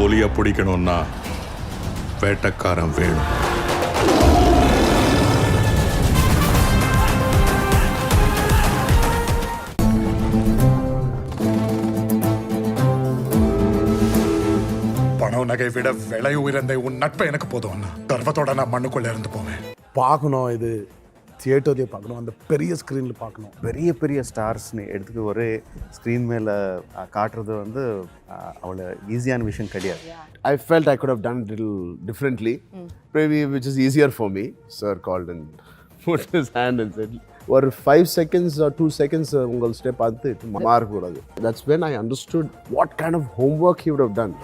புலியை பிடிக்கணும்னா வேட்டக்காரன் வேணும். பணம் நகை விட விலை உயர்ந்த உன் நட்பை எனக்கு போதும் அண்ணா. கர்வத்தோட நான் மண்ணுக்குள்ள இருந்து போவேன். பார்க்கணும், இது தியேட்டர்லேயே பார்க்கணும், அந்த பெரிய ஸ்க்ரீனில் பார்க்கணும். பெரிய பெரிய ஸ்டார்ஸ்னு எடுத்துக்க ஒரே ஸ்க்ரீன் மேலே காட்டுறது வந்து அவ்வளோ ஈஸியான விஷயம் கிடையாது. I felt I could have done it a little differently, maybe which is easier for me. Sir called and put his hand and said, ஒரு 5 seconds or 2 seconds உங்கள் ஸ்டெப் பார்த்து மாறக்கூடாது. That's when I understood what kind of homework he would have done.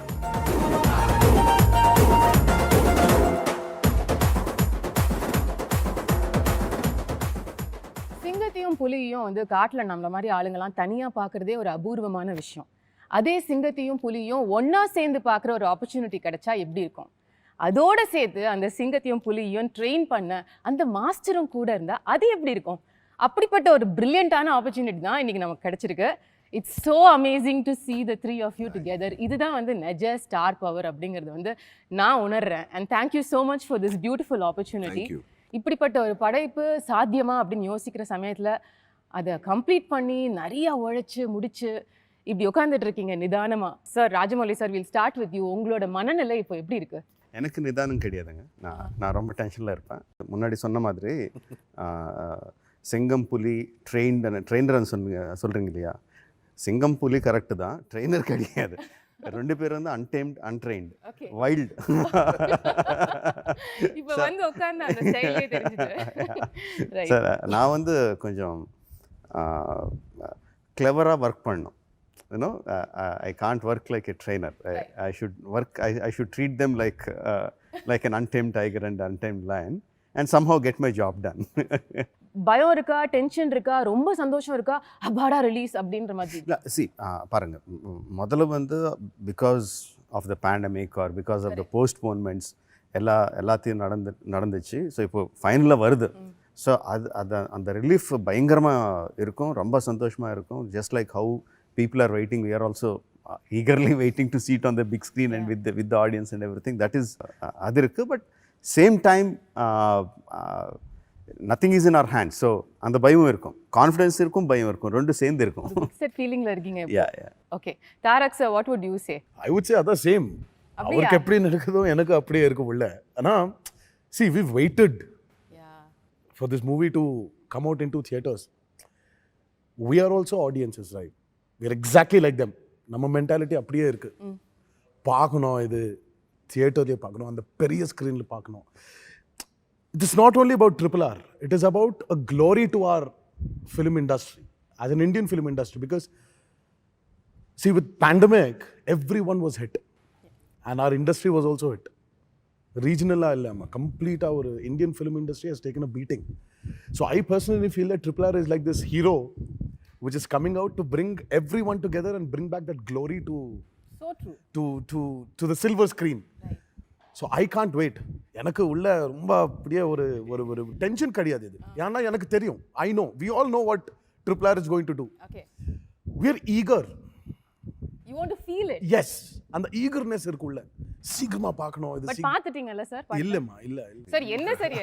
சிங்கத்தையும் புலியையும் வந்து காட்டில் நம்மள மாதிரி ஆளுங்கெல்லாம் தனியாக பார்க்குறதே ஒரு அபூர்வமான விஷயம். அதே சிங்கத்தையும் புலியும் ஒன்றா சேர்ந்து பார்க்குற ஒரு ஆப்பர்ச்சுனிட்டி கிடைச்சா எப்படி இருக்கும்? அதோடு சேர்த்து அந்த சிங்கத்தையும் புலியையும் ட்ரெயின் பண்ண அந்த மாஸ்டரும் கூட இருந்தால் அது எப்படி இருக்கும்? அப்படிப்பட்ட ஒரு பிரில்லியண்டான ஆப்பர்ச்சுனிட்டி தான் இன்றைக்கி நமக்கு கிடச்சிருக்கு. It's so amazing to see the three of you together. இதுதான் வந்து நெஜ ஸ்டார் பவர் அப்படிங்கிறது வந்து நான் உணர்றேன். And thank you so much for this beautiful opportunity. இப்படிப்பட்ட ஒரு படைப்பு சாத்தியமா அப்படின்னு யோசிக்கிற சமயத்தில் அதை கம்ப்ளீட் பண்ணி நிறையா உழைச்சி முடிச்சு இப்படி உட்காந்துட்டு இருக்கீங்க நிதானமா. Sir Rajamouli sir, will start with you. உங்களோட மனநிலை இப்போ எப்படி இருக்கு? எனக்கு நிதானம் கிடையாதுங்க. நான் ரொம்ப டென்ஷனில் இருப்பேன். முன்னாடி சொன்ன மாதிரி சிங்கம் புலி ட்ரெயினர்னு சொல்கிறீங்க இல்லையா? சிங்கம் புலி கரெக்டு தான், ட்ரெயினர் கிடையாது. 2 பேர் வந்து அன்டேம்ட் அன்ட்ரெயின்டு வைல்டு. இப்போ வந்து உட்கார்ந்து அந்த ஸ்டைலே தெரிஞ்சுது. சார் நான் வந்து கொஞ்சம் கிளவராக ஒர்க் பண்ணணும். You know, I can't work like a trainer. I should treat them like an untamed tiger and untamed lion and somehow get my job done. பயம் இருக்கா, டென்ஷன் இருக்கா, ரொம்ப சந்தோஷம் இருக்கா, அபாடா ரிலீஸ் அப்படின்ற மாதிரி? பாருங்க, முதல்ல வந்து because of the pandemic or because of the postponements எல்லாத்தையும் நடந்துச்சு. ஸோ இப்போ ஃபைனலாக வருது. ஸோ அந்த ரிலீஃப் பயங்கரமாக இருக்கும், ரொம்ப சந்தோஷமாக இருக்கும். Just like how people are waiting, we are also eagerly waiting to see it on the big screen and with the audience and everything. That is adirukku, but same time nothing is in our hands. So and the bayam irukum, confidence irukum, bayam irukum, rendu சேர்ந்து இருக்கும். Set feeling la irkeenga. Yeah. Okay, Tarak sir, what would you say? I would say other same. அவருக்கு எப்படி நடக்குதோ எனக்கு அப்படியே இருக்கும் உள்ள. ஆனா see, we've waited for this movie to come out into theaters. We are also audiences, right? We are exactly like them. நம்ம mentality அப்படியே இருக்கு. பார்க்கணும், இது தியேட்டர்லேயே பார்க்கணும், அந்த பெரிய ஸ்க்ரீனில் பார்க்கணும். It is not only about RRR. It is about a glory to our film industry, as an Indian film industry. Because, see, with pandemic, everyone was hit. And our industry was also hit. Regional complete our Indian film industry has taken a beating. So I personally feel that RRR is like this hero which is coming out to bring everyone together and bring back that glory to the silver screen. Right. So I can't wait. எனக்கு உள்ள ரொம்ப அப்படியே ஒரு tension கிடையாது இது. ஏன்னா எனக்கு தெரியும். I know. We all know what RRR is going to do. Okay. We are eager. You want to feel it? Yes. அந்த eagerness இருக்குள்ள. சீக்கிரமா பார்க்கணும். இது பட் பாத்துட்டீங்கல்ல சார்? இல்லம்மா, இல்ல. சார் என்ன சார்?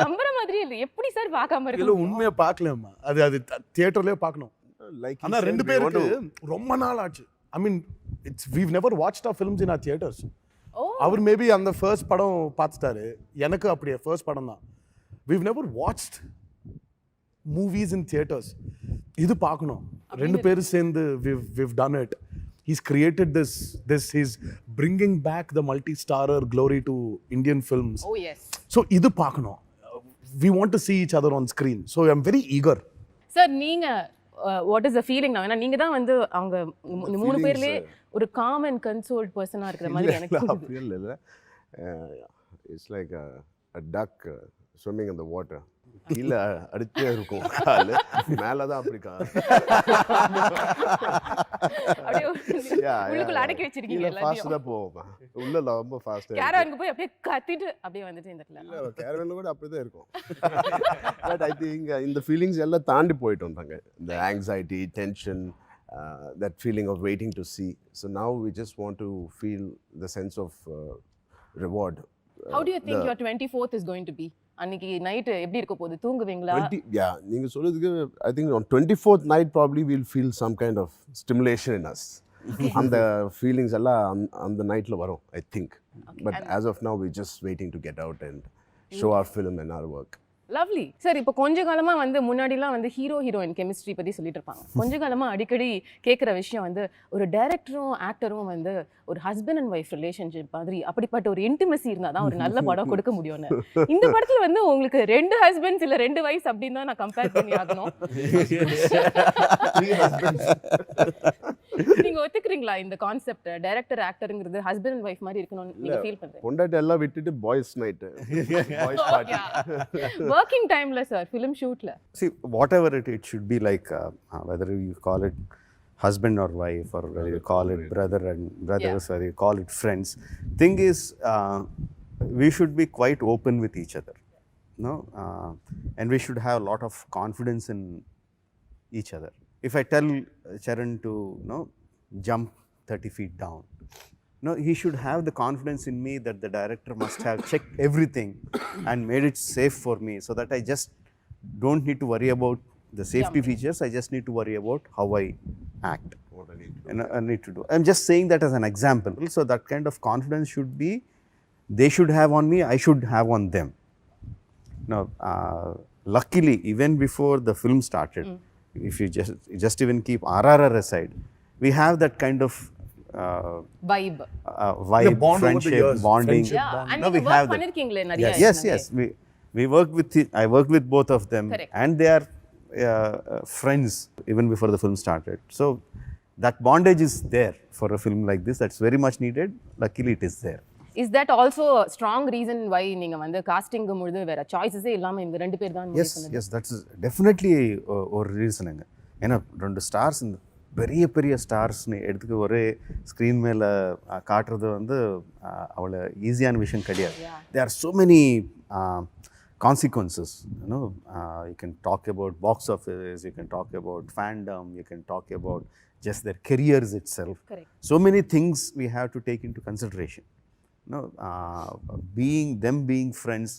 நம்பற மாதிரி இல்ல. எப்படி சார் பார்க்காம இருக்கு? இல்ல, உண்மையா பார்க்கலம்மா. அது தியேட்டர்லயே பார்க்கணும். லைக் ஆனா 2 பேருக்கு ரொம்ப நாள் ஆச்சு. I mean, we've never watched our films in our theaters. அவர் மேபி அந்த ஃபர்ஸ்ட் படம் பார்த்துட்டாரு. எனக்கு அப்படியே ஃபர்ஸ்ட் படம் தான். We've never watched movies in theaters. இது பார்க்கணும். 2 பேரும் சேர்ந்து we've done it. He's created this, he's bringing back the multi-starrer glory to Indian films. Oh yes. So idu paakano. We want to see each other on screen. So I'm very eager. Sir, neenga what is the feeling now? ஏன்னா நீங்க தான் வந்து அவங்க 3 பேர்லயே ஒரு calm and consoled person ஆ இருக்கிற மாதிரி எனக்கு தோணுது. இல்ல. It's like a duck swimming in the water. கீழ அடிச்சே இருக்கும் கால், மேலதான் அப்படி உள்ளுக்குள்ள அடக்கி வச்சிருக்கீங்க. ஃபாஸ்டா தான் போவோம். உள்ள ரொம்ப ஃபாஸ்டா கேரவனுக்கு போய் அப்படியே கத்திட்டு அப்படியே வந்துட்டு இருந்தல. இல்ல, கேரவன்ல கூட அப்படியே தான் இருக்கும். பட் ஐ திங்க் இந்த ஃபீலிங்ஸ் எல்லாம் தாண்டி போயிட்டு வந்தாங்க. இந்த anxiety, tension, that feeling of waiting to see. So now we just want to feel the sense of reward. How do you think your 24th is going to be? அன்னைக்கு night எப்படி இருக்க போகுது? தூங்குவீங்களா? Yeah, நீங்க சொல்றதுக்கு I think on 24th night probably we'll feel some kind of stimulation in us. அந்த feelings எல்லாம் அந்த நைட்ல வரும், I think. But as of now we're just waiting to get out and show our film and our work. Lovely sir. இப்போ கொஞ்ச காலமா வந்து முன்னாடிலாம் வந்து ஹீரோ ஹீரோயின் கெமிஸ்ட்ரி பத்தி சொல்லிட்டு இருப்பாங்க. கொஞ்ச காலமா அடிக்கடி கேட்குற விஷயம் வந்து ஒரு டைரக்டரும் ஆக்டரும் வந்து ஒரு ஹஸ்பண்ட் அண்ட் ஒய்ஃப் ரிலேஷன்ஷிப் மாதிரி அப்படிப்பட்ட ஒரு இன்டிமசி இருந்தால் தான் ஒரு நல்ல படம் கொடுக்க முடியும்னு. இந்த படத்துல வந்து உங்களுக்கு 2 ஹஸ்பண்ட்ஸ் இல்லை 2 வைஃப்ஸ் அப்படின்னு தான் நான் கம்பேர் பண்ணி ஆகணும். நீங்க ஒத்துக்கிறீங்களா இந்த கான்செப்ட்? டைரக்டர் ஆக்டர்ங்கிறது ஹஸ்பண்ட் அண்ட் ஒய்ஃப் மாதிரி இருக்கணும்னு நீங்க ஃபீல் பண்றீங்க? பொண்டாட்டி எல்லாம் விட்டுட்டு boys night, boys party. Working time la sir, film shoot la. See, whatever it should be like, whether you call it husband or wife, or whether you call it brother and brothers, or you call it friends. Thing is, we should be quite open with each other, no? And we should have a lot of confidence in each other. If I tell Charan to, jump 30 feet down, he should have the confidence in me that the director must have checked everything and made it safe for me, so that I just don't need to worry about the safety features. I just need to worry about how I act. What I need to do. I'm just saying that as an example. So that kind of confidence should be, they should have on me, I should have on them. Now, luckily, even before the film started, if you just even keep RRR aside, we have that kind of vibe, bond, friendship, bonding. Yeah, and no, we have பண்ணிருக்கீங்களே நிறைய. Yes. We work with I work with both of them. Correct. And they are friends even before the film started. So that bondage is there for a film like this. That's very much needed. Luckily, it is there. Is that also a strong reason why நீங்க வந்து costing பொழுது வேற சாய்ஸஸே இல்லாம இந்த 2 பேர் தான் முடிவு பண்ணது? Yes, that's definitely ஒரு ரீசனுங்க. ஏன்னா 2 ஸ்டார்ஸ், இந்த பெரிய பெரிய ஸ்டார்ஸ்னு எடுத்துக்க ஒரே ஸ்க்ரீன் மேலே காட்டுறது வந்து அவ்வளோ ஈஸியான விஷயம் கிடையாது. There are so many consequences. You can talk about box office, you can talk about fandom, you can talk about just their careers itself. Correct. So many things we have to take into consideration. Being friends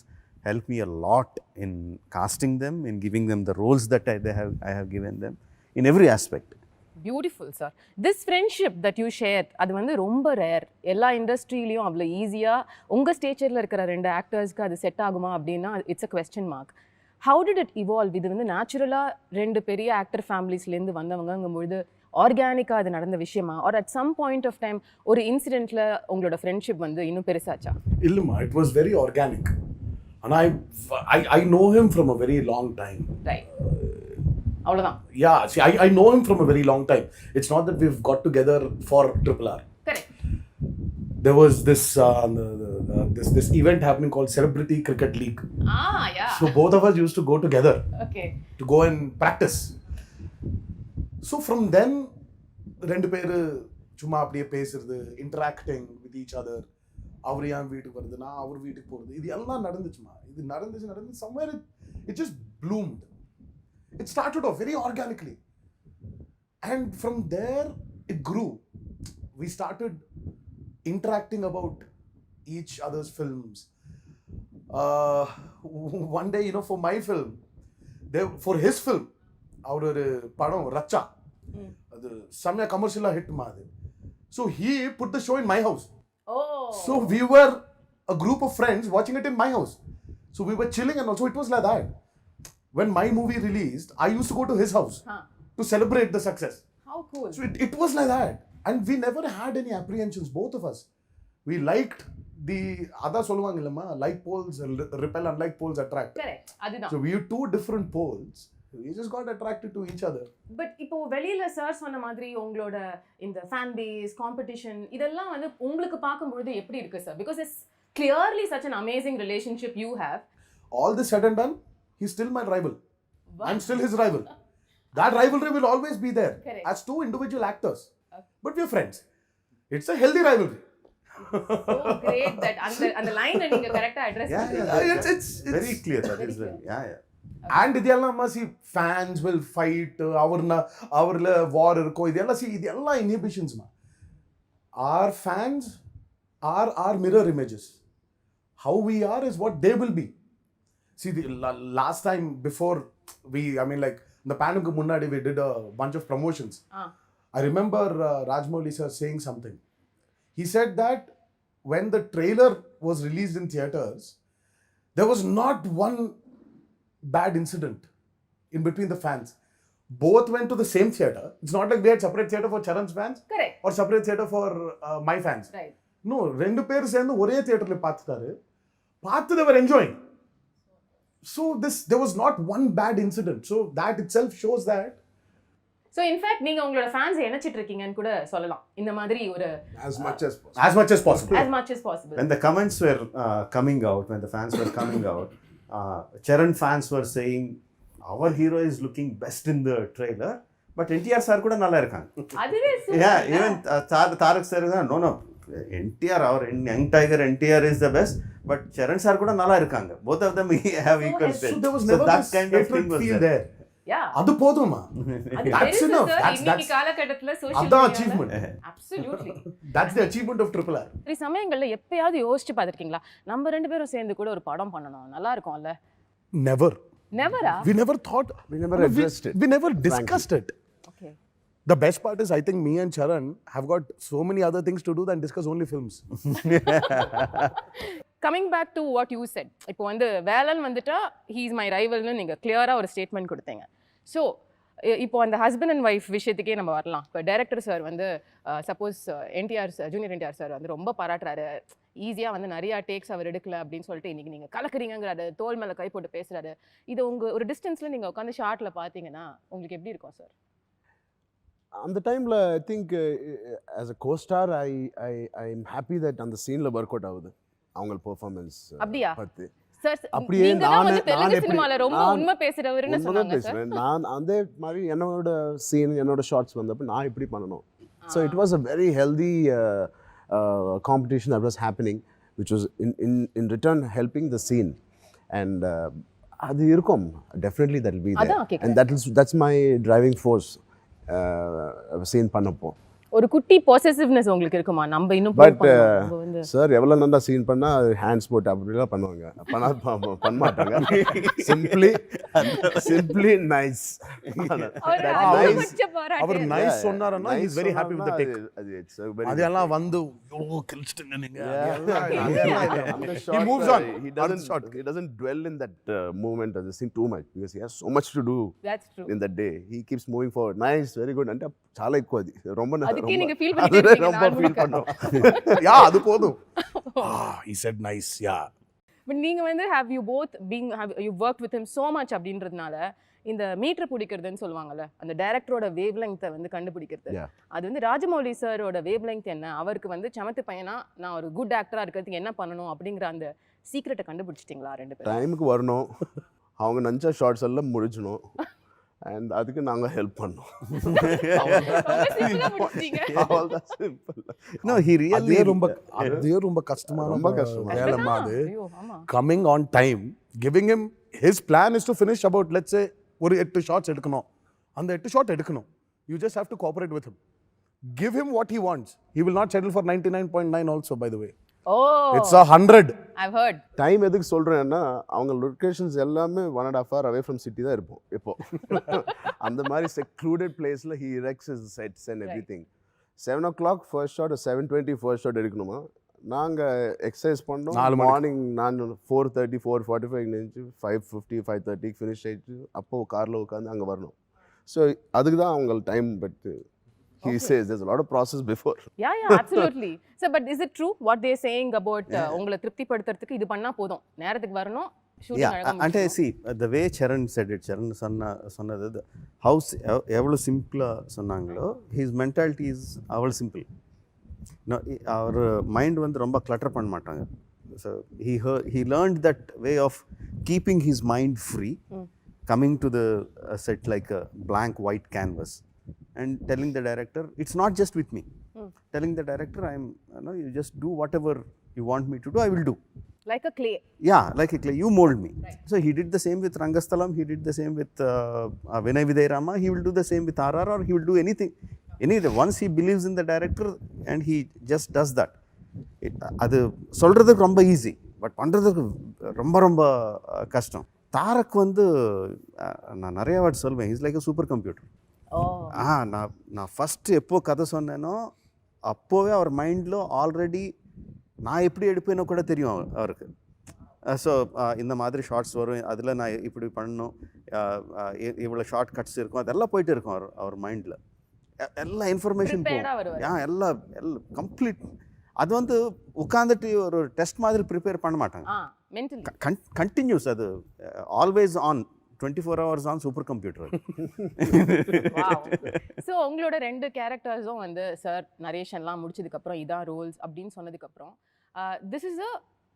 helped me a lot in casting them, in giving them the roles that I have given them in every aspect. Beautiful sir. This friendship that you share அது வந்து ரொம்ப rare. எல்லா இண்டஸ்ட்ரியிலையும் அவ்வளோ ஈஸியாக உங்கள் ஸ்டேச்சரில் இருக்கிற 2 ஆக்டர்ஸ்க்கு அது set ஆகுமா அப்படின்னா it's a question mark. How did it evolve? இது வந்து நேச்சுரலாக 2 பெரிய ஆக்டர் ஃபேமிலிஸ்லேருந்து வந்தவங்கங்கும்பொழுது ஆர்கானிக்காக அது நடந்த விஷயமா, or at some point of time ஒரு இன்சிடென்ட்டில் உங்களோட ஃப்ரெண்ட்ஷிப் வந்து இன்னும் பெருசாச்சா? இல்லைம்மா, இட் வாஸ் வெரி ஆர்கானிக். ஆனால் I know him from a very long time. ரைட், அவ்வளோதான். Yeah, see, I know him from a very long time. It's not that we've got together for RRR. Correct. There was this this event happening called Celebrity Cricket League. Yeah. So both of us used to go together. Okay. To go and practice. So from then, 2 பேர் சும்மா அப்படியே பேசுறது, interacting with each other. அவர் என் வீட்டுக்கு வருது, நான் அவர் வீட்டுக்கு போகிறது, இது எல்லாம் நடந்துச்சுமா. இது நடந்து somewhere it just bloomed. It started off very organically, and from there it grew. We started interacting about each other's films. One day, for my film, for his film, our padam Racha, the Ramya commercial hit maade. So he put the show in my house. Oh. So we were a group of friends watching it in my house. So we were chilling, and also it was like that. When my movie released, I used to go to his house to celebrate the success. How cool. So it was like that. And we never had any apprehensions, both of us. We liked the other solvangilama, like poles repel, unlike poles attract. Correct. அதுதான். So we were 2 different poles. We just got attracted to each other. But இப்போ வெளியில sir சொன்ன மாதிரி உங்களோட இந்த fan base, competition இதெல்லாம் வந்து உங்களுக்கு பார்க்கும்போது எப்படி இருக்கு sir? Because it's clearly such an amazing relationship you have. All this said and done, he's still my rival. I'm still his rival. That rivalry will always be there. Correct. As 2 individual actors. But we're friends. It's a healthy rivalry. So great that அந்த லைனை நீங்க கரெக்ட்டா address Yeah, பண்றீங்க. It's very clear. That is clear. Yeah. And idella see fans will fight, our war irko idella see idella inhibitions ma. Our fans are our mirror images. How we are is what they will be. See, the last time before I mean, like, in the pandemic munnadi we did a bunch of promotions. I remember Rajamouli sir saying something. He said that when the trailer was released in theaters, there was not one bad incident in between the fans. Both went to the same theater. It's not like we had separate theater for Charan's fans. Correct. Or separate theater for my fans. Right. No, rendu per sendu ore theater la paatharu. They were enjoying. So there was not one bad incident. So that itself shows that. So in fact நீங்க உங்களோட fans என்னச்சிட்டு இருக்கீங்கன்னு கூட சொல்லலாம். இந்த மாதிரி ஒரு as much as possible. As much as possible. As much as possible. When the comments were coming out, when the fans were coming out, Charan fans were saying our hero is looking best in the trailer, but NTR sir kuda nalla irukanga. அதுவே Yeah, even Tarak sir no NTR, our young tiger NTR is the best, but Charan sir kuda nalla irukanga. Both of them have equal strength. So there was never that this kind of thing was feel there. Yeah. அது போதுமா. That's enough. இன்னைக்கு காலகட்டத்துல social அதான் achievement. Absolutely. That's the achievement of RRR. சரி, சமயங்கள்ல எப்பயாவது யோசிச்சு பார்த்திருக்கீங்களா நம்ம ரெண்டு பேரும் சேர்ந்து கூட ஒரு படம் பண்ணணும், நல்லா இருக்கும்ல? Never. Never-ஆ? We never thought. We never addressed it. We never discussed it. Okay. The best part is, I think me and Charan have got so many other things to do than discuss only films. Coming back to what you said, இப்போ வந்து வேலன் வந்துட்டா he is my rival னு நீங்க கிளியரா ஒரு statement கொடுத்தீங்க. So இப்போ அந்த ஹஸ்பண்ட் அண்ட் ஒய்ஃப் விஷயத்துக்கே நம்ம வரலாம். இப்போ டைரக்டர் சார் வந்து suppose NTR junior NTR sir வந்து ரொம்ப பாராட்டுறாரு, ஈஸியாக வந்து நிறையா டேக்ஸ் அவர் எடுக்கல அப்படின்னு சொல்லிட்டு இன்றைக்கி நீங்கள் கலக்குறீங்கிறாரு, தோல் மேலே கை போட்டு பேசுகிறாரு. இது உங்கள் ஒரு டிஸ்டன்ஸில் நீங்கள் உட்காந்து ஷார்ட்டில் பார்த்தீங்கன்னா உங்களுக்கு எப்படி இருக்கும் சார்? அந்த டைமில் I think as a co-star I am happy that அந்த சீனில் ஒர்க் அவுட் ஆகுது அவங்க பெர்ஃபார்மன்ஸ் அப்படியா பற்றி. சார், அப்படியே நீங்க தான் வந்து தெலுங்கு நான் சினிமால ரொம்ப உண்மை பேசுறவர்னு சொன்னாங்க சார். நான் அதே மாதிரி என்னோட சீன் என்னோட ஷார்ட்ஸ் வந்தப்ப நான் இப்படி பண்ணணும். So it was a very healthy competition that was happening which was in return helping the scene. And அது இருக்கும் definitely that will be there. And that's my driving force scene பண்ணப்போ. ஒரு குட்டி பொசசிவ்னஸ் உங்களுக்கு இருக்குமா? நம்ம இன்னும் பட் சார் எவ்வளோ நல்லா சீன் பண்ணால் அது ஹேண்ட்ஸ் போட்டு அப்படிலாம் பண்ணுவாங்க, பண்ண மாட்டாங்க. Simply nice. அவர் நைஸ் சொன்னாருன்னா he is very happy with the take. அதெல்லாம் வந்து கிழிச்சிட்டுங்க நீங்க. He moves on. He doesn't dwell in that moment of the scene too much because he has so much to do. That's true. In that day he keeps moving forward. Nice, very good. అంటే చాలా ఎక్కువ అది ரொம்ப அதுக்கே நீங்க feel பண்ணிட்டீங்க. ரொம்ப feel பண்ணோம். யா அது போதும். He said nice. Yeah. But நீங்க வந்து have you both you worked with him so much அப்படின்றதுனால இந்த மீட்டர் பிடிக்கிறதுன்னு சொல்லுவாங்கல்ல, அந்த டைரக்டரோட வேவ் லெங்த்தை வந்து கண்டுபிடிக்கிறது, அது வந்து ராஜமௌலி சாரோட வேவ் லெங்த் என்ன, அவருக்கு வந்து சமத்து பையனா நான் ஒரு குட் ஆக்டரா இருக்கிறதுக்கு என்ன பண்ணணும் அப்படிங்கிற அந்த சீக்ரெட்டை கண்டுபிடிச்சிட்டிங்களா ரெண்டு பேரும்? டைமுக்கு வரணும், அவங்க நினச்ச ஷார்ட்ஸ் எல்லாம் முடிச்சணும், அண்ட் அதுக்கு நாங்கள் ஹெல்ப் பண்ணோம். No, he really ரொம்ப கஷ்டமான வேலைமா அது. Coming on time, giving him his plan is to finish about, let's say, ஒரு 8 ஷாட்ஸ் எடுக்கணும், அந்த 8 ஷாட் எடுக்கணும். You just have to cooperate with him. Give him what he wants. He will not settle for 99.9 also, by the way. Oh, It's 100. I've heard. Time எதுக்கு சொல்கிறேன்னா அவங்க locations எல்லாமே 1.5 hour away from city தான் இருப்போம் இப்போ. அந்த மாதிரி secluded பிளேஸில் he erects his sets and everything. 7 o'clock first shot, 7:20 first shot எடுக்கணுமா, நாங்கள் எக்ஸசைஸ் பண்ணோம். மார்னிங் நான் 4:30 4:45 நினச்சி 5:50 5:30 ஃபினிஷ் ஆகிட்டு அப்போது காரில் உட்காந்து அங்கே வரணும். ஸோ அதுக்கு தான் அவங்க time. But he says there's a lot of process before. Yeah, absolutely. So but is it true what they saying about உங்களை திருப்திப்படுத்துறதுக்கு இது பண்ணா போதும், நேரத்துக்கு வரணும், ஷூட்டிங் அழகா முடியணும்? అంటే see the way Charan said it, Charan சொன்னது ஹவுஸ் எவ்வளோ சிம்பிளாக சொன்னாங்களோ, his mentality is அவ்வளோ சிம்பிள். அவர் மைண்ட் வந்து ரொம்ப கிளட்டர் பண்ண மாட்டாங்க. So he learned that way of keeping his mind free, coming to the set like a blank white canvas and telling the director, it's not just with me, telling the director, you just do whatever you want me to do, I will do. Like a clay. Yeah, like a clay. You mold me. So he did the same with Rangasthalam. He did the same with Vinay Vidai Rama. He will do the same with RRR, or he will do anything. Once he believes in the director and he just does that. அது சொல்றதுக்கு ரொம்ப easy, but பண்ணுறதுக்கு ரொம்ப ரொம்ப கஷ்டம். தாரக் வந்து நான் நிறைய வாட்டி சொல்வேன், is like a super computer. நான் ஃபஸ்ட்டு எப்போ கதை சொன்னேனோ அப்போவே அவர் மைண்டில் ஆல்ரெடி நான் எப்படி எடுப்பேனோ கூட தெரியும் அவருக்கு. ஸோ இந்த மாதிரி ஷார்ட்ஸ் வரும், அதில் நான் இப்படி பண்ணணும், இவ்வளோ ஷார்ட் கட்ஸ் இருக்கும், அதெல்லாம் போயிட்டு இருக்கும் அவர் மைண்டில். எல்லா இன்ஃபர்மேஷன் எல்லாம் கம்ப்ளீட். அது வந்து உட்காந்துட்டு ஒரு டெஸ்ட் மாதிரி ப்ரிப்பேர் பண்ண மாட்டாங்க, கண்டினியூஸ். அது always on, 24 hours on super computer. So உங்களோட 2 கேரக்டர்ஸும் வந்து சார் நரேஷன்லாம் முடிச்சதுக்கப்புறம் இதான் ரோல்ஸ் அப்படின்னு சொன்னதுக்கப்புறம்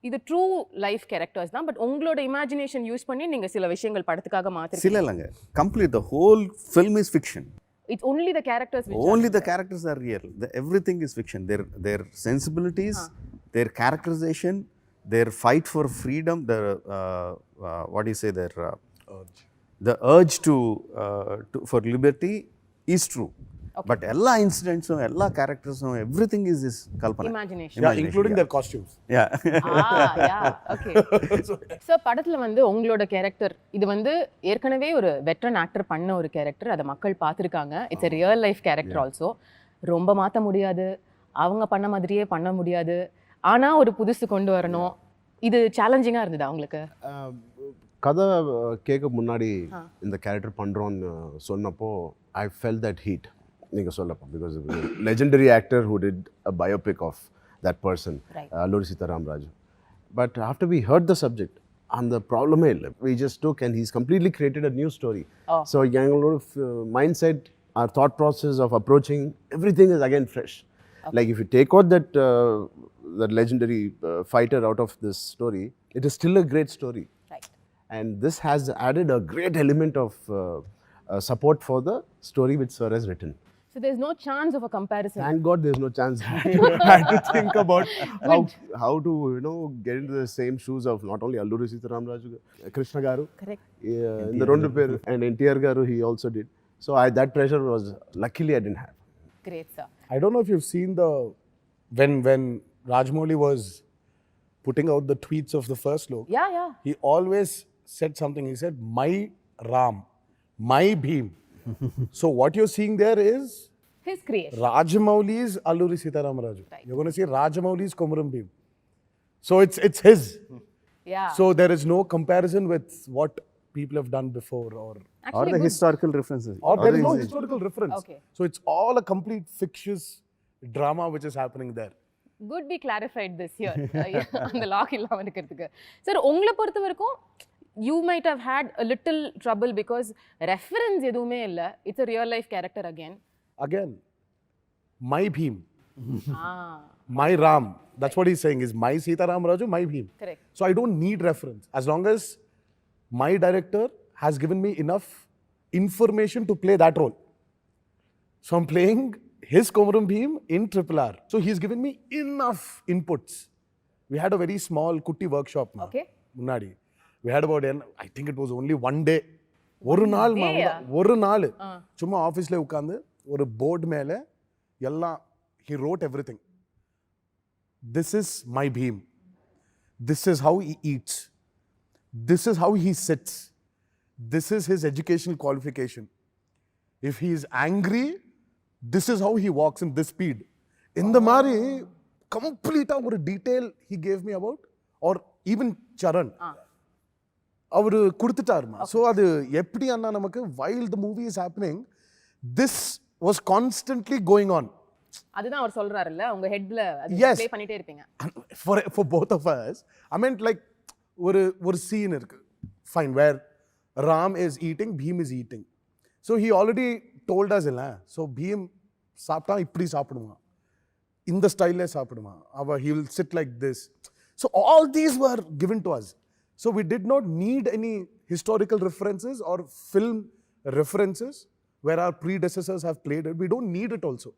இது ட்ரூ லைஃப் கேரக்டர்ஸ் தான், பட் உங்களோட இமேஜினேஷன் யூஸ் பண்ணி நீங்கள் சில விஷயங்கள் படத்துக்காக மாற்றிருக்கீங்க. சில இல்லைங்க, complete the whole film is fiction. It's only the characters are real. Everything is fiction. Their sensibilities, their characterization, their fight for freedom, their what do you say, their the urge to for liberty is true. Okay. But all incidents, all characters, everything is this kalpana. Imagination. Yeah, including their costumes. Yeah. Okay. So படத்துல வந்து உங்களோட character இது வந்து ஏற்கனவே ஒரு veteran actor பண்ண ஒரு character, அதை மக்கள் பார்த்துருக்காங்க. It's a real life character also. ரொம்ப மாற்ற முடியாது, அவங்க பண்ண மாதிரியே பண்ண முடியாது, ஆனால் ஒரு புதுசு கொண்டு வரணும். இது சேலஞ்சிங்காக இருந்தது அவங்களுக்கு? கதை கேட்க முன்னாடி இந்த கேரக்டர் பண்ணுறோன்னு சொன்னப்போ ஐ ஃபெல் தட் ஹீட் நீங்கள் சொல்லப்போ, because legendary actor who did a biopic of that person, Alluri Sitaram Raju. But after we heard the subject அந்த ப்ராப்ளமே இல்லை. We just took and he's completely created a new story. So எங்களோட mind set, our thought process of approaching everything is again fresh. Okay. Like if you take out that legendary fighter out of this story, it is still a great story. Right. And this has added a great element of support for the story which Sir has written. So there's no chance of a comparison. Thank God there's no chance. I had to think about how to get into the same shoes of not only Alluri Sitaram Raju, Krishna Garu. Correct. In the Rondu Per, and NTR Garu he also did. So that pressure was, luckily I didn't have. Great, sir. I don't know if you've seen when Rajamouli was putting out the tweets of the first look. Yeah. He always said something. He said, "My Ram, my Bhim." So what you're seeing there is His creation. Rajamouli's Alluri Sitaram Raju. Right. You're going to see Rajamouli's Komuram Bhim. So it's his. Yeah. So there is no comparison with what people have done before or Actually, the good. historical references. or there is no historical reference. Okay. So it's all a complete fictitious drama which is happening there. Good we clarified this here. அந்த lock இல்லாம இருக்கிறதுக்கு. Sir உங்களை பொறுத்த வரைக்கும் you might have had a little trouble because reference எதுவுமே இல்ல. It's a real life character again. My Bhim. My Ram. That's what he's saying is my Sitaram Raju, my Bhim. Correct. So I don't need reference. As long as my director has given me enough information to play that role. So I'm playing his Komuram Bhim in RRR. So he's given me enough inputs. We had a very small kutti workshop. Okay. Munadi. We had about, I think it was only one day. ஒரு நாள் சும்மா ஆஃபீஸில் உட்காந்து ஒரு board மேலே எல்லாம் he wrote everything. This is my Bhim. This is how he eats. This is how he sits. This is his educational qualification. If he is angry, this is how he walks in this speed. இந்த மாதிரி கம்ப்ளீட்டாக ஒரு detail he gave me about, or even Charan. அவர் கொடுத்துட்டாருமா. So அது எப்படி அண்ணா நமக்கு while the movie is happening, this was constantly going on. அதுதான் அவர் சொல்றாருல்ல, உங்க ஹெட்ல அது ப்ளே பண்ணிட்டே இருப்பீங்க. For both of us, I meant like ஒரு scene இருக்கு, fine, where Ram is eating, Bhim is eating. So he already told us இல்ல, so Bhim சாப்பிட்டா இப்படி சாப்பிடுவான், இந்த ஸ்டைல்ல சாப்பிடுவான், he will sit like this. So all these were given to us. So we did not need any historical references or film references where our predecessors have played it. We don't need it also.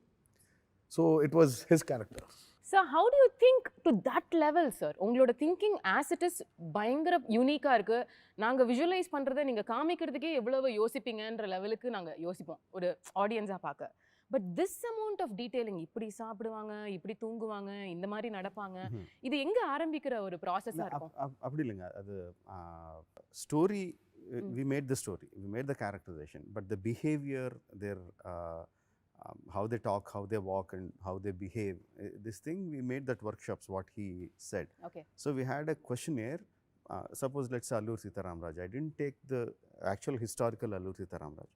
So it was his character. So how do you think to that level, sir? உங்களோட thinking as it is பயங்கர யூனிக்கா இருக்கு. நாங்க visualize பண்றதை நீங்க காமிக்கிறதுக்கே எவ்வளவு யோசிப்பீங்கன்ற லெவலுக்கு நாங்க யோசிப்போம் ஒரு ஆடியன்ஸா பார்க்க. But this amount of detailing, இப்படி சாப்பிடுவாங்க, இப்படி தூங்குவாங்க, இந்த மாதிரி நடப்பாங்க, இது எங்க ஆரம்பிக்கிற ஒரு ப்ராசஸா இருக்கும்? அப்படி இல்லைங்க. அது story, we made the story, we made the characterization, but the behavior, their how they talk, how they walk, and how they behave, this thing we made that workshops, what he said. Okay. So we had a questionnaire. Suppose let's say Allur Sitaram Raj. I didn't take the actual historical Allur Sitaram Raj,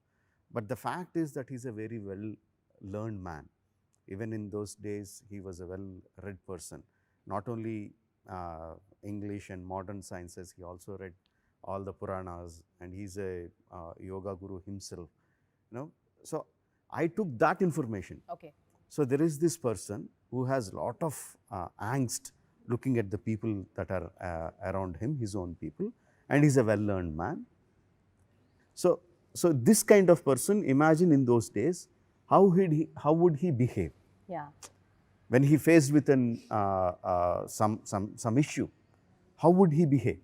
but the fact is that he's a very well learned man. Even in those days, he was a well read person. Not only English and modern sciences, he also read all the Puranas, and he's a yoga guru himself. You know, so I took that information. Okay. So there is this person who has lot of angst looking at the people that are around him, his own people, and he's a well learned man. So this kind of person, imagine in those days, how would he behave? Yeah. When he faced with an some issue, how would he behave?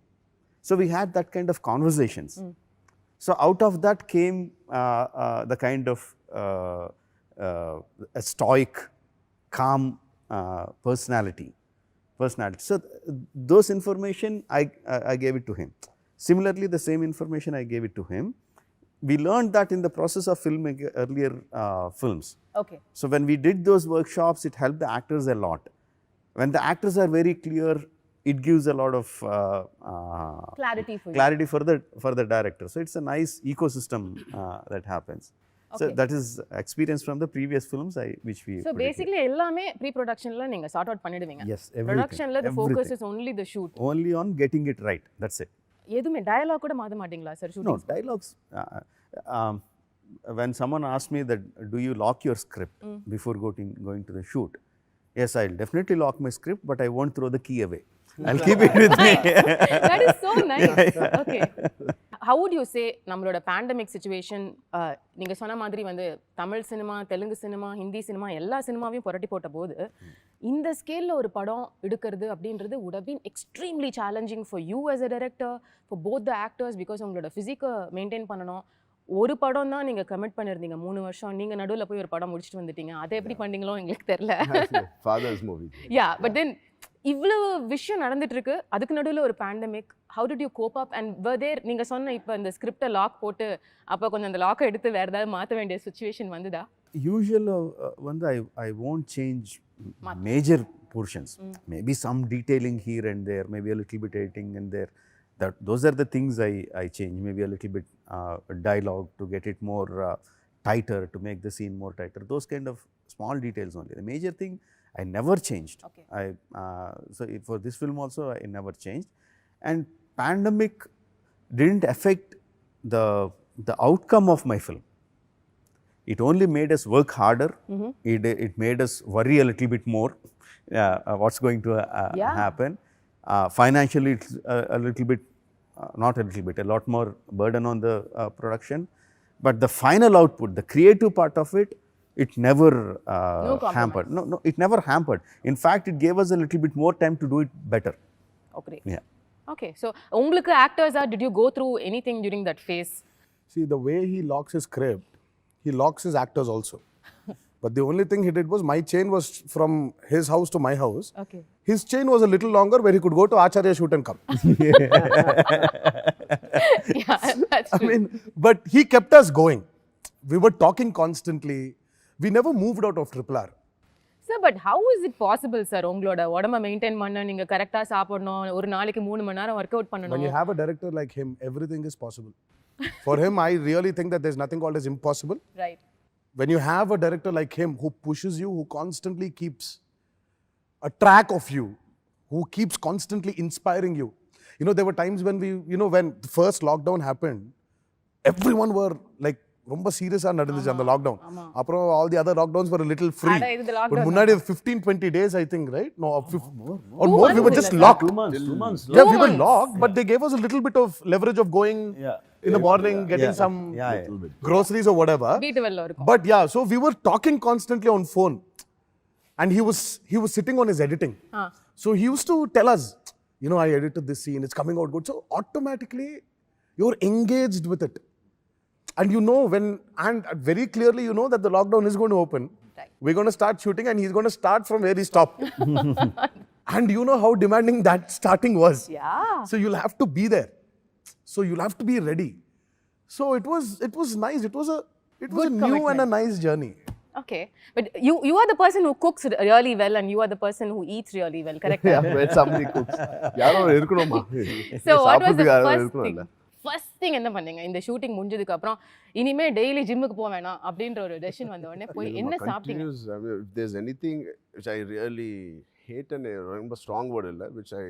So we had that kind of conversations. So out of that came the kind of a stoic, calm personality. So those information I gave it to him. Similarly, the same information I gave it to him. We learned that in the process of filming earlier films. Okay. So when we did those workshops, it helped the actors a lot. When the actors are very clear, it gives a lot of clarity for the director. So it's a nice ecosystem that happens. Okay. So that is experience from the previous films which we. So basically எல்லாமே pre-productionல நீங்க sort out பண்ணிடுவீங்க. Yes, everything. Productionல the focus is only the shoot. Only on getting it right. That's it. எதுமே dialogue கூட மாத்த மாட்டீங்களா sir shooting? No dialogues. When someone asks me that, do you lock your script before going to the shoot? Yes, I'll definitely lock my script, but I won't throw the key away. I'll keep it with me. That is so nice. Okay. How would you say நம்மளோட pandemic situation, நீங்க சொன்ன மாதிரி வந்து Tamil cinema, Telugu cinema, Hindi cinema எல்லா சினிமாவையும் புரட்டி போட்ட போது இந்த ஸ்கேல்ல ஒரு படம் எடுக்கிறது அப்படின்றது would have been extremely challenging for you as a director, for both the actors, because உங்களோட ஃபிசிக்கை மெயின்டைன் பண்ணணும். ஒரு படம் தான் நீங்க கமிட் பண்ணிருந்தீங்க 3 வருஷம், நீங்க நடுவுல போய் ஒரு படம் முடிச்சிட்டு வந்துட்டீங்க. அதை எப்படி பண்ணீங்களோ எங்களுக்கு தெரியல. Father's movie. Yeah, but then இவ்வளவு விஷயம் நடந்துட்டு இருக்கு, அதுக்கு நடுவுல ஒரு pandemic. How did you cope up and were there, நீங்க சொன்ன இப்ப இந்த ஸ்கிரிப்டை லாக் போட்டு அப்ப கொஞ்சம் அந்த லாக்கை எடுத்து வேற ஏதாவது மாத்த வேண்டிய சிச்சுவேஷன் வந்துதா? Usual வந்து I won't change major portions. Maybe some detailing here and there, maybe a little bit editing and there. Those are the things I change. Maybe a little bit dialogue to get it more tighter, to make the scene more tighter. Those kind of small details only. The major thing I never changed. Okay. So for this film also I never changed. And pandemic didn't affect the outcome of my film. It only made us work harder. It made us worry a little bit more what's going to happen. Financially, it's a little bit, not a little bit, a lot more burden on the production. But the final output, the creative part of it, it never hampered. No, it never hampered. In fact, it gave us a little bit more time to do it better. Okay. Yeah. Okay, so உங்களுக்கு actors did you go through anything during that phase? See, the way he locks his script, he locks his actors also. But the only thing he did was, my chain was from his house to my house. Okay. His chain was a little longer, where he could go to Acharya shoot and come. Yeah, that's true. I mean, but he kept us going. We were talking constantly. We never moved out of RRR. Sir, but how is it possible, sir? உங்களோட உடம்ப maintain பண்ண, நீங்க கரெக்ட்டா சாப்பிடணும், ஒரு நாளைக்கு 3 மணி நேரம் work out பண்ணணும். When you have a director like him, everything is possible. For him, I really think that there's nothing called as impossible. Right. When you have a director like him who pushes you, who constantly keeps a track of you, who keeps constantly inspiring you. You know, there were times when when the first lockdown happened, everyone were like, ரொம்ப சீரியஸா நடந்துச்சு அந்த lockdown. அப்புறம் all the other lockdowns were a little free. But முன்னாடி 15-20 days I think, right? No, or more, we were just locked. 2 months. Yeah, we were locked, but they gave us a little bit of leverage of going in the morning, getting some groceries or whatever. வீட்டு வெல்ல இருக்கும். But yeah, so we were talking constantly on phone. and he was sitting on his editing. So he used to tell us, you know, I edited this scene, it's coming out good. So automatically you're engaged with it. And you know and very clearly you know that the lockdown is going to open. Right. We're going to start shooting and he's going to start from where he stopped. And you know how demanding that starting was. Yeah. So you'll have to be there. So you'll have to be ready. So it was nice. It was a Good new commitment. and a nice journey. Okay, but you are the person who cooks really well and you are the person who eats really well, correct? Yeah, when somebody cooks. யாரோ இருக்கணுமா? So what was the சாப்பிடுறதுக்கு யாரோ first thing? இருக்கணும்ல. First thing என்ன பண்ணீங்க இந்த shooting முடிஞ்சதுக்கு அப்புறம் இனிமே டெய்லி ஜிம்முக்கு போக வேணாம் அப்படின்ற ஒரு டெசிஷன் வந்த உடனே போய் என்ன சாப்பிட்டீங்க? Continuous, I mean, if there's anything which I really hate and I remember strong word illa, which I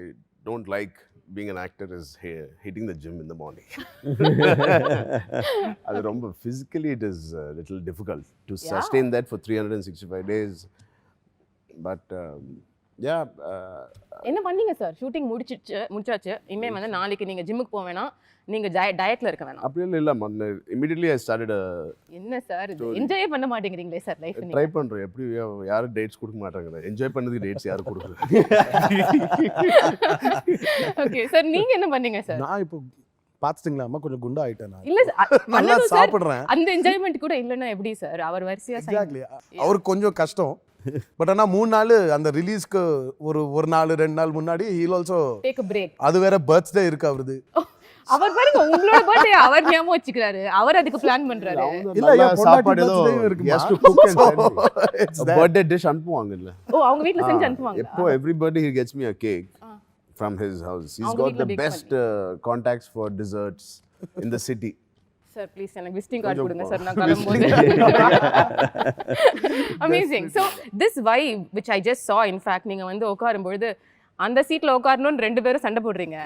don't like being an actor is hitting the gym in the morning. அது ரொம்ப physically it is a little difficult to sustain that for 365 days. But yeah. என்ன பண்ணீங்க sir? Shooting முடிச்சாச்சு. இனிமே வந்து நாளைக்கு நீங்க ஜிம்முக்கு போக வேணாம், நீங்க டயட்ல இருக்க வேணாம். அப்படியே இல்ல immediately I started என்ன சார் இது என்ஜாய் பண்ண மாட்டேங்கிறீங்களே சார் லைஃப் நீங்க? ட்ரை பண்றேன். எப்படி யாரும் டேட்ஸ் கொடுக்க மாட்டாங்க. என்ஜாய் பண்ணதுக்கு டேட்ஸ் யாரும் கொடுக்கல. ஓகே சார், நீங்க என்ன பண்ணீங்க சார்? நான் இப்போ பாத்துட்டீங்களா அம்மா கொஞ்சம் குண்டா ஆயிட்டேன் நான். இல்ல நல்லா சார், சாப்பிடுறேன். அந்த என்ஜாய்மெண்ட் கூட இல்லனா எப்படி சார்? அவர் வரிசையா எக்ஸாக்ட்லி. அவருக்கு கொஞ்சம் கஷ்டம். பட் ஆனா 3 நாள் அந்த ரிலீஸ்க்கு ஒரு நாள் 2 நாள் முன்னாடி he'll also take a break. அது வேற பர்த்டே இருக்கு அவருது. அவர் பாருங்க உங்களோட பர்த்டே அவர் ஞாபகம் வச்சுக்கிறாரு. அவர் அதுக்கு பிளான் பண்றாரு. இல்ல என் சாப்பாடு ஏதோ இருக்கு. has to cook and send me. Birthday dish அனுப்புவாங்க இல்ல. ஓ அவங்க வீட்ல செஞ்சு அனுப்புவாங்க. எப்போ everybody he gets me a cake from his house. He's அவங்க got வீட்ல the bake best contacts for desserts in the city. Sir please எனக்கு விசிட்டிங் கார்டு கொடுங்க சார், நான் கிளம்பும்போது. Amazing. So this vibe which I just saw in fact, நீங்கள் வந்து உட்காரும்பொழுது அந்த சீட்டில் உட்காரணும்னு 2 பேரும் சண்டை போடுறீங்க.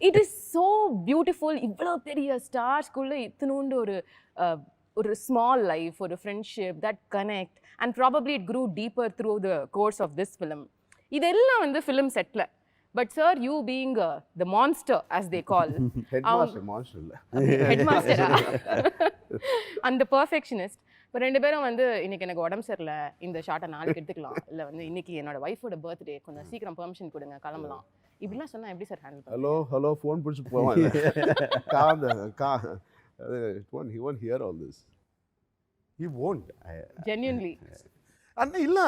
It is so beautiful. இவ்வளோ பெரிய ஸ்டார்ஸ்குள்ளே இத்தினூண்டு ஒரு ஸ்மால் லைஃப், ஒரு friendship that connect and probably it grew deeper through the course of this film. இதெல்லாம் வந்து ஃபிலிம் செட்டில். But sir, you being the monster as they call, monster இல்ல, headmaster and the perfectionist. இப்போ 2 பேரும் வந்து இன்னைக்கு எனக்கு உடம்பு சரியில்லை, இந்த ஷார்ட்டை நாளைக்கு எடுத்துக்கலாம், இல்லை வந்து இன்னைக்கு என்னோட ஒய்ஃபோட பர்த்டே, கொஞ்சம் சீக்கிரம் பெர்மிஷன் கொடுங்க கிளம்பலாம், இப்படிலாம் சொன்னா எப்படி சார் ஹேண்டில் பண்ணுவீங்க? ஹலோ ஃபோன் பிடிச்சி போவாங்க. He won't hear all this. He won't. Genuinely. அண்ணா இல்ல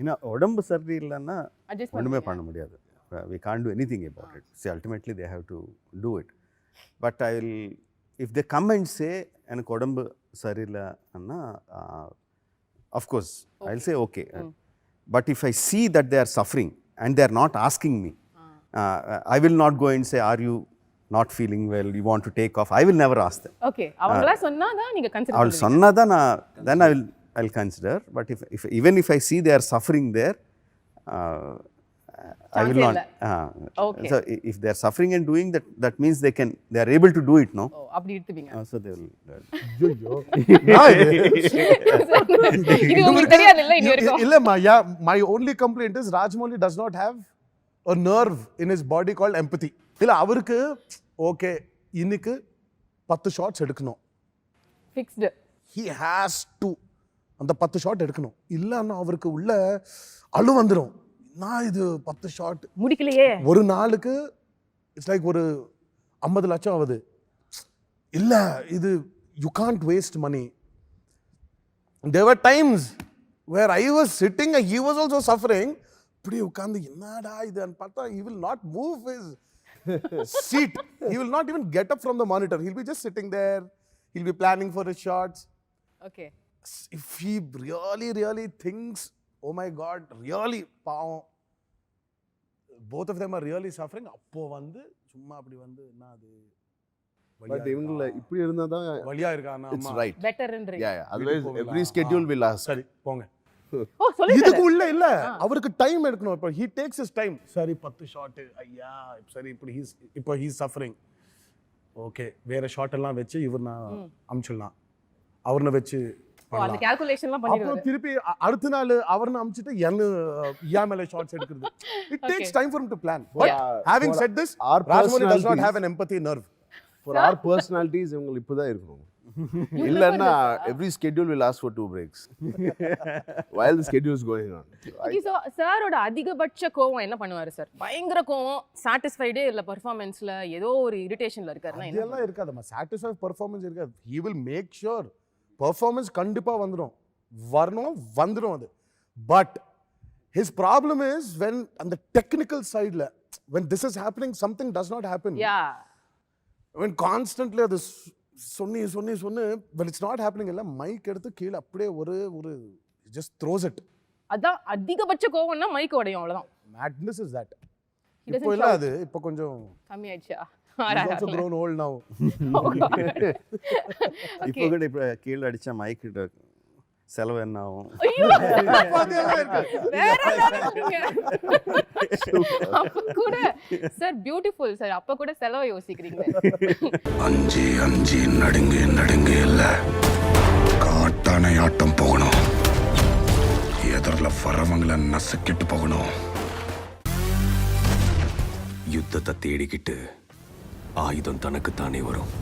ஏன்னா உடம்பு சரி இல்லைன்னா Adjust ஒன்றுமே பண்ண முடியாது. We can't do anything about it. See, ultimately they have to do it. But if they come and say எனக்கு உடம்பு சரியில்லைன்னா of course I'll say okay. But if I see that they are suffering and they are not asking me, I will not go and say, are you not feeling well, you want to take off? I will never ask them. Okay, அவங்களா சொன்னாதான் நீங்க consider அவள் சொன்னாதான் then I'll consider. But even if I see they are suffering there, I will not. Okay. So if they are suffering and doing that, that means they are able to do it, no? ஓ அப்படி எடுத்துப்பீங்க. So they will. ஐயோ இது உங்களுக்கு தெரியாது இல்ல இனி வரைக்கும்? இல்லம்மா, my only complaint is Rajamouli does not have a nerve in his body called empathy. இல்ல அவருக்கு ஓகே இன்னைக்கு 10 ஷாட்ஸ் எடுக்கணும், ஃபிக்ஸ்டு. he has to அந்த 10 ஷாட் எடுக்கணும். இல்லன்னா அவருக்கு உள்ள அழு வந்துடும். நான் இது 10 ஷாட் முடிக்கலையே, ஒரு நாளுக்கு இட்ஸ் லைக் ஒரு 50 லட்சம் ஆகுது. இல்ல இது you can't waste money. There were times where I was sitting and he was also suffering. இப்படி உட்கார்ந்து என்னடா இதுன்னு பார்த்தா he will not move his seat. He will not even get up from the monitor. He'll be just sitting there. He'll be planning for his shots. Okay. If he really thinks, oh my God, really பாவம், both of them are really suffering, அப்போ வந்து சும்மா அப்படி வந்து என்ன அது but இவங்கள இப்படி இருந்தாதான் வலியா இருக்கானா it's அம்மா right. பெட்டர்ன்றீங்க. Yeah, otherwise every schedule will ask. சரி போங்க. ஓ சொல்லுங்க. இதுக்கு உள்ள இல்ல அவருக்கு டைம் எடுக்கணும். இப்போ he takes his time. சரி 10 ஷாட் ஐயா சரி இப்போ he is suffering. ஓகே வேற ஷாட் எல்லாம் வெச்சு இவர் நான் அம்ச்சிடலாம், அவர்ன வெச்சு அந்த கால்குலேஷன்லாம் பண்ணிடுவாரு. அப்புறம் திருப்பி அடுத்த நாள் அவர்ன அம்ச்சிட்டு யா மேல ஷாட்ஸ் எடுக்கிறது. It takes time for him to plan. But having said this, Rajamouli does not have an empathy nerve. For our personalities இவங்க இப்பதான் இருக்கணும். இல்லன்னா every schedule will ask for 2 breaks while the schedule is going on. Okay so சாரோட அதிகபட்ச கோவம் என்ன பண்ணுவாரு sir? பயங்கர கோவம், சாட்டிஸ்ஃபைடே இல்லை பர்ஃபார்மன்ஸில், ஏதோ ஒரு இரிட்டேஷனில் இருக்காருன்னா என்ன? இதெல்லாம் இருக்காதுமா, சாட்டிஸ்ஃபை பர்ஃபார்மன்ஸ் இருக்காது. He will make sure performance கண்டிப்பாக வந்துடும் அது. But his problem is when on the technical side la, when this is happening something does not happen. Yeah. When constantly அது சொன்னி when it's not happening எல்லாம் mic எடுத்து கீழே அப்படியே ஒரு just throws it. அதான் அதிகபட்ச கோவம்னா மைக் உடையும், அவ்வளவுதான். Madness is that. He doesn't இப்போ இல்ல அது இப்போ கொஞ்சம் கம்மி ஆயிடுச்சா? he's also grown old now. இப்போ கூட இப்போ கீழே அடிச்சா மைக் செலவு என்ன ஆகும்? அப்ப கூட சார் பியூட்டிஃபுல் சார், அப்ப கூட செலவை யோசிக்கிறீங்க. அஞ்சு நடுங்க இல்ல, காட்டான ஆட்டம் போகணும், எதிரில் வரவங்களை நசுக்கிட்டு போகணும். யுத்தத்தை தேடிக்கிட்டு ஆயுதம் தனக்கு தானே வரும்.